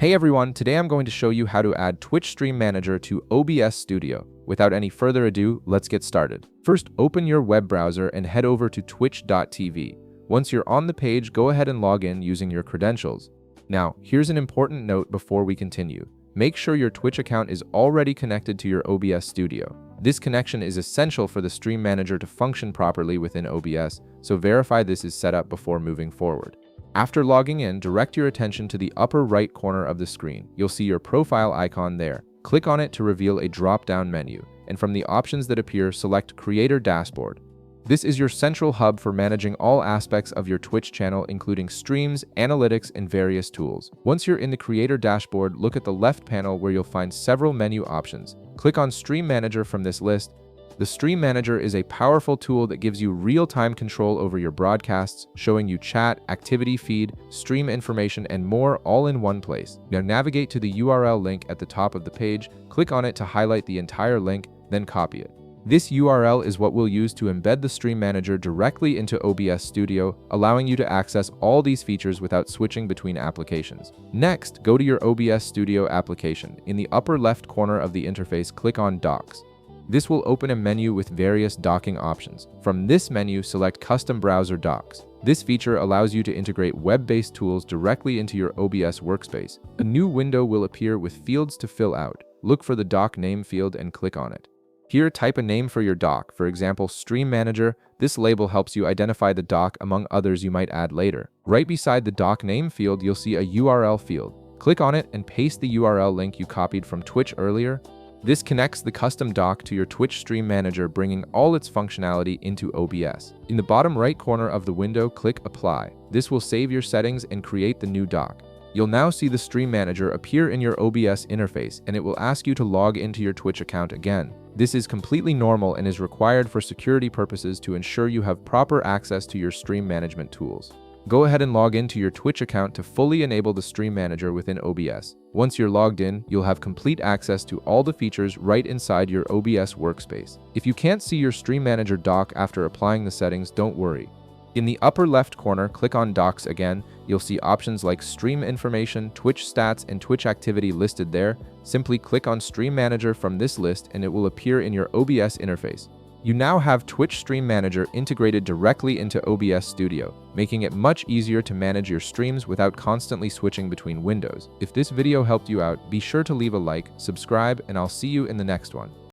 Hey everyone, today I'm going to show you how to add Twitch Stream Manager to OBS Studio. Without any further ado, let's get started. First, open your web browser and head over to twitch.tv. Once you're on the page, go ahead and log in using your credentials. Now, here's an important note before we continue. Make sure your Twitch account is already connected to your OBS Studio. This connection is essential for the Stream Manager to function properly within OBS, so verify this is set up before moving forward. After logging in, direct your attention to the upper right corner of the screen. You'll see your profile icon there. Click on it to reveal a drop-down menu, and from the options that appear, select Creator Dashboard. This is your central hub for managing all aspects of your Twitch channel, including streams, analytics, and various tools. Once you're in the Creator Dashboard, look at the left panel where you'll find several menu options. Click on Stream Manager from this list. The Stream Manager is a powerful tool that gives you real-time control over your broadcasts, showing you chat, activity feed, stream information, and more all in one place. Now navigate to the URL link at the top of the page, click on it to highlight the entire link, then copy it. This URL is what we'll use to embed the Stream Manager directly into OBS Studio, allowing you to access all these features without switching between applications. Next, go to your OBS Studio application. In the upper left corner of the interface, click on Docs. This will open a menu with various docking options. From this menu, select Custom Browser Docs. This feature allows you to integrate web-based tools directly into your OBS workspace. A new window will appear with fields to fill out. Look for the doc name field and click on it. Here, type a name for your doc, for example, Stream Manager. This label helps you identify the doc among others you might add later. Right beside the doc name field, you'll see a URL field. Click on it and paste the URL link you copied from Twitch earlier. This connects the custom doc to your Twitch Stream Manager, bringing all its functionality into OBS. In the bottom right corner of the window, click Apply. This will save your settings and create the new doc. You'll now see the Stream Manager appear in your OBS interface, and it will ask you to log into your Twitch account again. This is completely normal and is required for security purposes to ensure you have proper access to your stream management tools. Go ahead and log into your Twitch account to fully enable the Stream Manager within OBS. Once you're logged in, you'll have complete access to all the features right inside your OBS workspace. If you can't see your Stream Manager doc after applying the settings, don't worry. In the upper left corner, click on Docs again. You'll see options like Stream Information, Twitch Stats, and Twitch Activity listed there. Simply click on Stream Manager from this list and it will appear in your OBS interface. You now have Twitch Stream Manager integrated directly into OBS Studio, making it much easier to manage your streams without constantly switching between windows. If this video helped you out, be sure to leave a like, subscribe, and I'll see you in the next one.